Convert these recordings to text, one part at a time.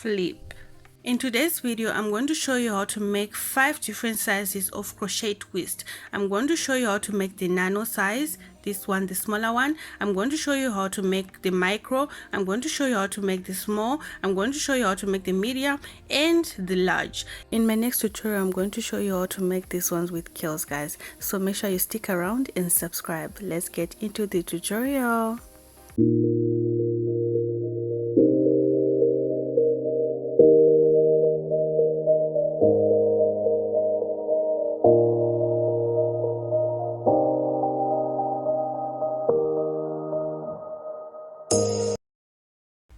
flip. In today's video, I'm going to show you how to make 5 different sizes of crochet twist. I'm going to show you how to make the nano size, this one, the smaller one. I'm going to show you how to make the micro. I'm going to show you how to make the small. I'm going to show you how to make the medium and the large. In my next tutorial, I'm going to show you how to make these ones with curls, guys. So make sure you stick around and subscribe. Let's get into the tutorial.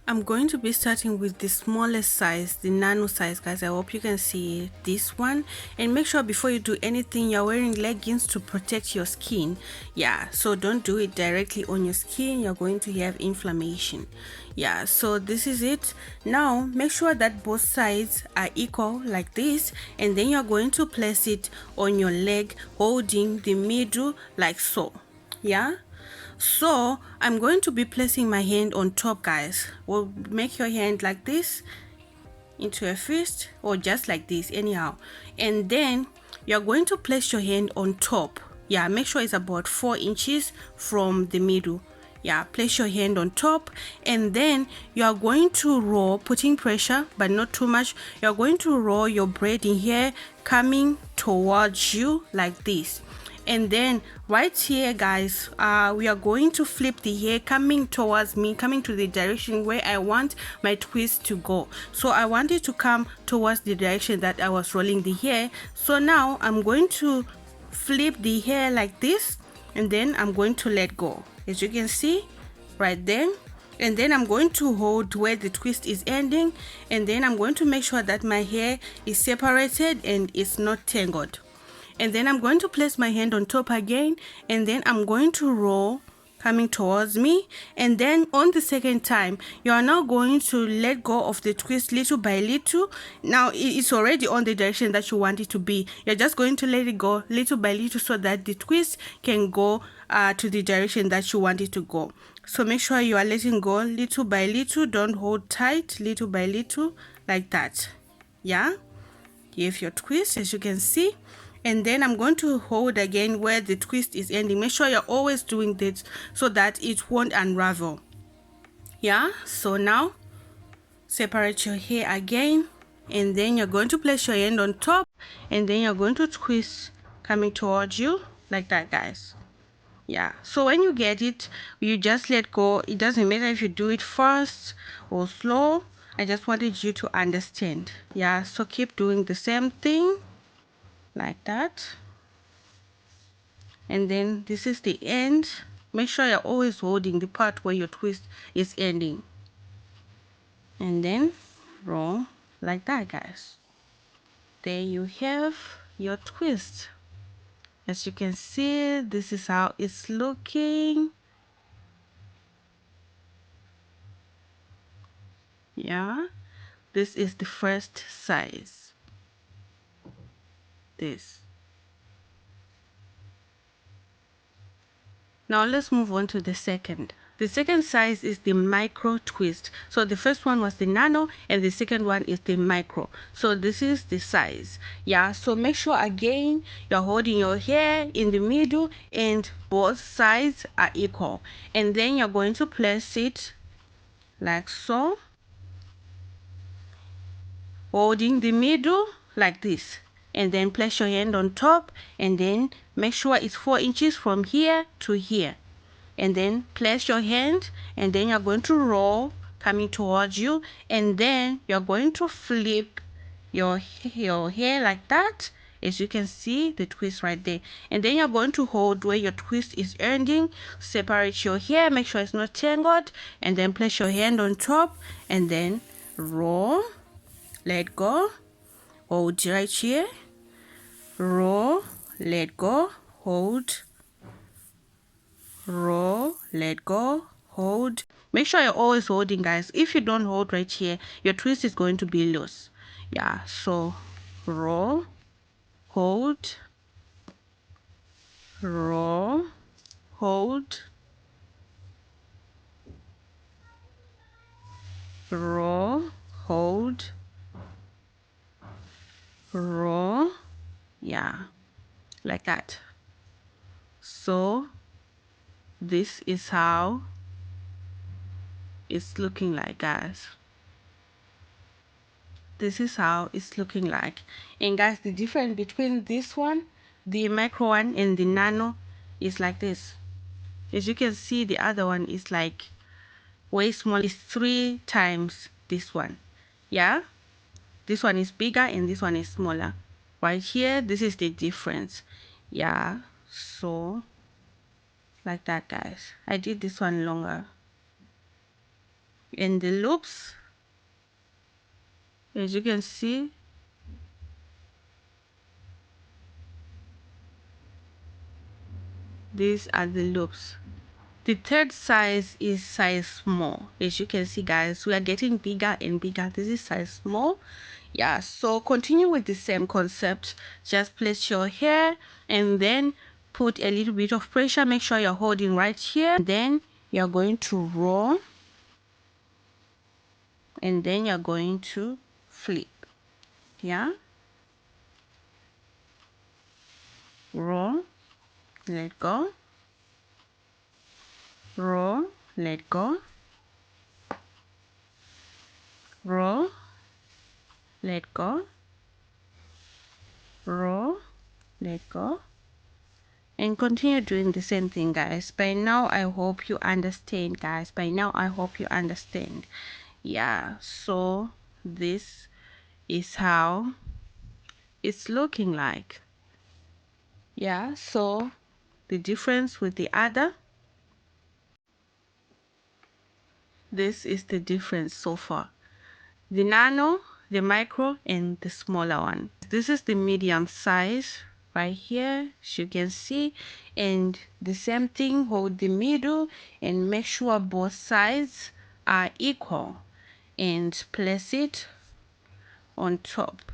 I'm going to be starting with the smallest size, the nano size, guys. I hope you can see this one. And make sure before you do anything, you're wearing leggings to protect your skin. Yeah, so don't do it directly on your skin. You're going to have inflammation. Yeah, so this is it. Now make sure that both sides are equal like this, and then you're going to place it on your leg, holding the middle like so. Yeah, so I'm going to be placing my hand on top, guys. Well, make your hand like this into a fist, or just like this, anyhow, and then you're going to place your hand on top. Yeah, make sure it's about 4 inches from the middle. Yeah, place your hand on top, and then you are going to roll, putting pressure but not too much. You're going to roll your braid in here, coming towards you like this. And then right here, guys, we are going to flip the hair coming towards me, coming to the direction where I want my twist to go. So I want it to come towards the direction that I was rolling the hair. So now I'm going to flip the hair like this, and then I'm going to let go, as you can see right there. And then I'm going to hold where the twist is ending, and then I'm going to make sure that my hair is separated and it's not tangled. And then I'm going to place my hand on top again, and then I'm going to roll coming towards me. And then on the second time, you are now going to let go of the twist little by little. Now it's already on the direction that you want it to be. You're just going to let it go little by little so that the twist can go to the direction that you want it to go. So make sure you are letting go little by little. Don't hold tight, little by little, like that. Yeah, you have your twist, as you can see. And then I'm going to hold again where the twist is ending. Make sure you're always doing this so that it won't unravel. Yeah, so now separate your hair again, and then you're going to place your hand on top, and then you're going to twist coming towards you like that, guys. Yeah, so when you get it, you just let go. It doesn't matter if you do it fast or slow. I just wanted you to understand. Yeah, so keep doing the same thing like that. And then this is the end. Make sure you're always holding the part where your twist is ending, and then roll like that, guys. There you have your twist. As you can see, this is how it's looking. Yeah, this is the first size. This. Now let's move on to the second. The second size is the micro twist. So the first one was the nano, and the second one is the micro. So this is the size. Yeah, so make sure again you're holding your hair in the middle and both sides are equal. And then you're going to place it like so, holding the middle like this. And then place your hand on top, and then make sure it's 4 inches from here to here. And then place your hand, and then you're going to roll coming towards you, and then you're going to flip your hair like that, as you can see the twist right there. And then you're going to hold where your twist is ending, separate your hair, make sure it's not tangled, and then place your hand on top, and then roll, let go, hold right here, roll, let go, hold, roll, let go, hold. Make sure you're always holding, guys. If you don't hold right here, your twist is going to be loose. Yeah, so roll, hold, roll, hold, roll, hold, fold, roll, yeah, like that. So this is how it's looking like, guys. This is how it's looking like. And guys, the difference between this one, the micro one, and the nano is like this. As you can see, the other one is like way small. It's 3 times this one. Yeah, this one is bigger and this one is smaller. Right here, this is the difference. Yeah, so like that, guys. I did this one longer. And the loops, as you can see, these are the loops. The third size is size small. As you can see, guys, we are getting bigger and bigger. This is size small. Yeah, so continue with the same concept. Just place your hair and then put a little bit of pressure. Make sure you're holding right here. Then you're going to roll, and then you're going to flip. Yeah, roll, let go, roll, let go, roll, let go, roll, let go, and continue doing the same thing, guys. By now I hope you understand, guys. By now I hope you understand. Yeah, so this is how it's looking like. Yeah, so the difference with the other, this is the difference so far. The nano, the micro, and the smaller one. This is the medium size right here, as you can see. And the same thing, hold the middle and make sure both sides are equal and place it on top.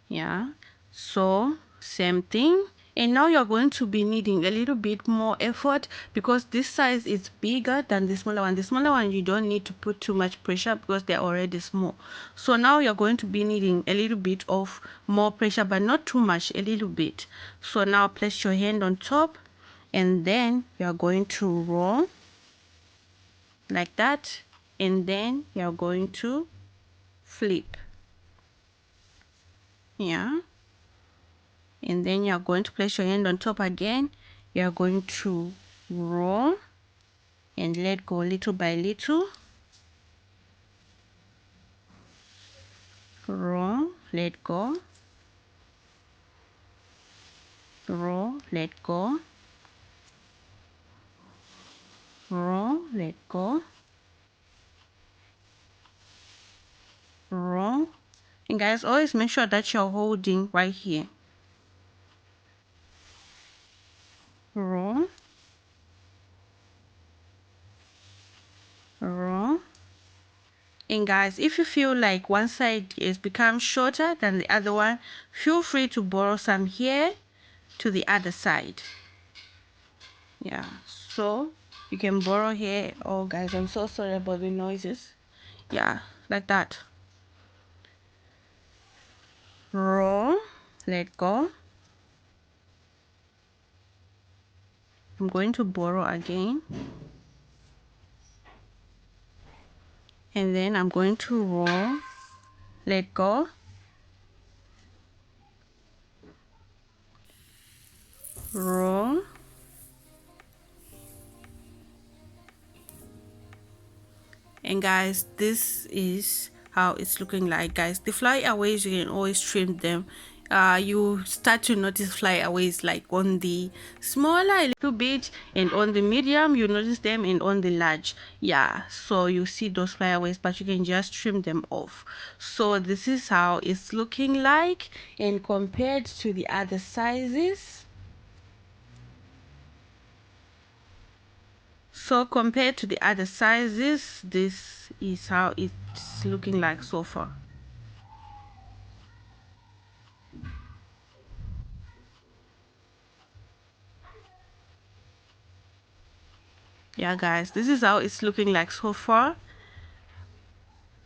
Yeah, so same thing. And now you're going to be needing a little bit more effort because this size is bigger than the smaller one. The smaller one, you don't need to put too much pressure because they're already small. So now you're going to be needing a little bit of more pressure, but not too much, a little bit. So now place your hand on top and then you're going to roll like that, and then you're going to flip. Yeah, and then you're going to place your hand on top again. You're going to roll and let go little by little. Roll, let go, roll, let go, roll, let go, roll. And guys, always make sure that you're holding right here. Roll, roll. And guys, if you feel like one side is become shorter than the other one, feel free to borrow some here to the other side. Yeah, so you can borrow here. Oh guys, I'm so sorry about the noises. Yeah, like that. Roll, let go. I'm going to borrow again, and then I'm going to roll, let go, roll, and guys, this is how it's looking like, guys. The flyaways, you can always trim them. You start to notice flyaways like on the smaller a little bit, and on the medium you notice them, and on the large, yeah, so you see those flyaways, but you can just trim them off. So this is how it's looking like, and compared to the other sizes, so compared to the other sizes, this is how it's looking like so far. Yeah guys, this is how it's looking like so far.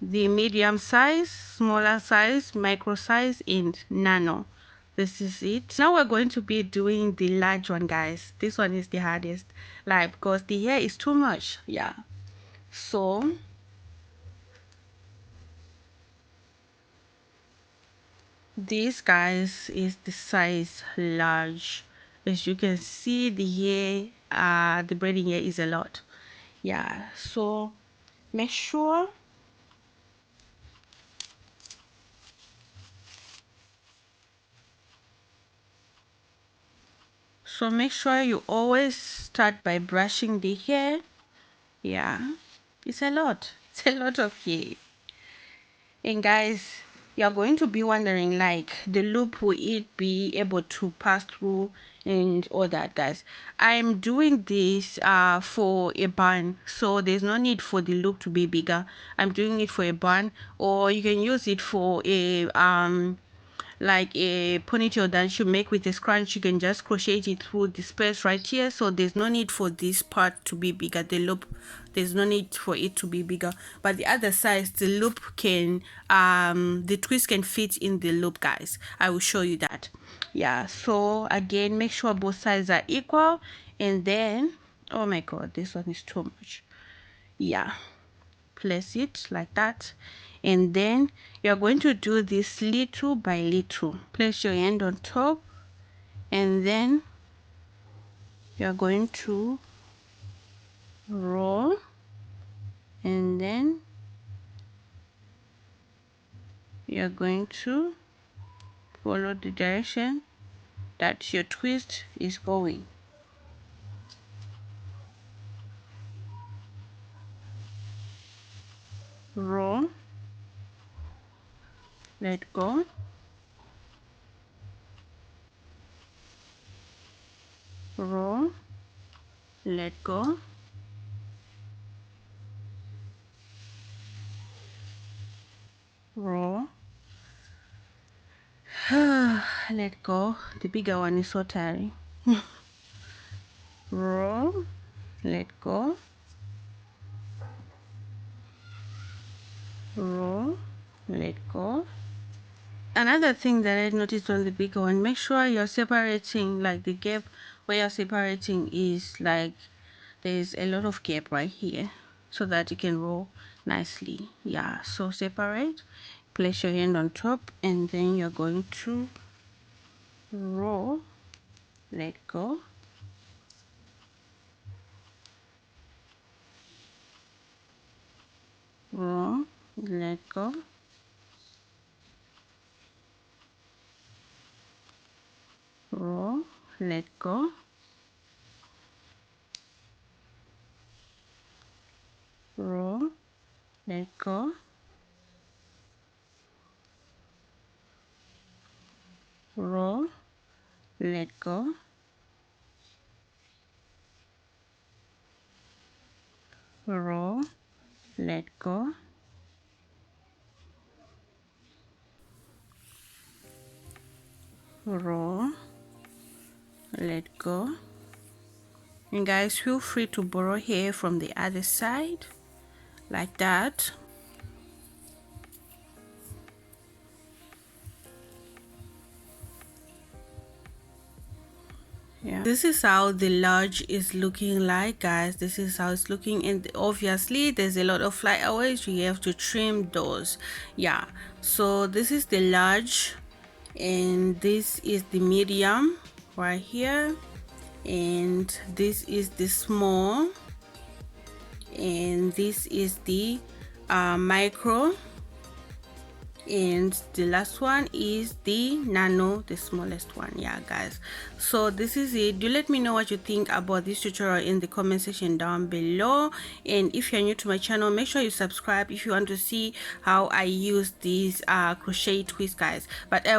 the medium size, smaller size, micro size, and nano. This is it. Now we're going to be doing the large one, guys. This one is the hardest, like, because the hair is too much. Yeah, so this, guys, is the size large. As you can see, the hair, the braiding hair is a lot. Yeah, so make sure you always start by brushing the hair. Yeah, it's a lot. It's a lot of hair. And guys, you're going to be wondering, like, the loop, will it be able to pass through and all that, guys? I'm doing this for a bun, so there's no need for the loop to be bigger. I'm doing it for a bun, or you can use it for a like a ponytail that you make with a scrunch. You can just crochet it through the space right here, so there's no need for this part to be bigger. The loop, there's no need for it to be bigger, but the other sides, the loop can the twist can fit in the loop, guys. I will show you that. Yeah, so again, make sure both sides are equal, and then, oh my god, this one is too much. Yeah, place it like that, and then you're going to do this little by little. Place your hand on top, and then you're going to roll, and then you're going to follow the direction that your twist is going. Roll, let go, roll, let go, roll, let go. The bigger one is so tiring. Roll, let go, roll, let go. Another thing that I noticed on the bigger one, make sure you're separating, like, the gap where you're separating is like there's a lot of gap right here, so that you can roll nicely. Yeah, so separate, place your hand on top, and then you're going to roll, let go, roll, let go, roll, let go, roll, let go, roll, let go, roll, let go, roll, let go. And guys, feel free to borrow hair from the other side like that. Yeah, this is how the large is looking like, guys. This is how it's looking, and obviously there's a lot of flyaways. You have to trim those. Yeah, so this is the large, and this is the medium right here, and this is the small, and this is the micro, and the last one is the nano, the smallest one. Yeah, guys, so this is it. Do let me know what you think about this tutorial in the comment section down below, and if you're new to my channel, make sure you subscribe if you want to see how I use these crochet twist, guys. But I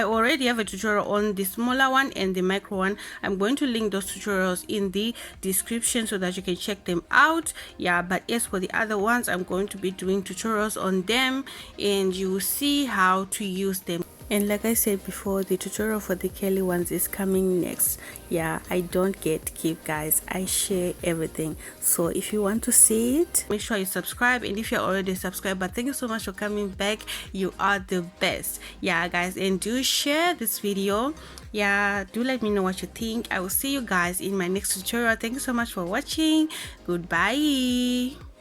already have a tutorial on the smaller one and the micro one. I'm going to link those tutorials in the description so that you can check them out. Yeah, but as for the other ones, I'm going to be doing tutorials on them, and you will see how to use them. And like I said before, the tutorial for the curly ones is coming next. Yeah, I don't keep guys, I share everything. So if you want to see it, make sure you subscribe. And if you're already subscribed, but thank you so much for coming back, you are the best. Yeah guys, and do share this video. Yeah, do let me know what you think. I will see you guys in my next tutorial. Thank you so much for watching. Goodbye.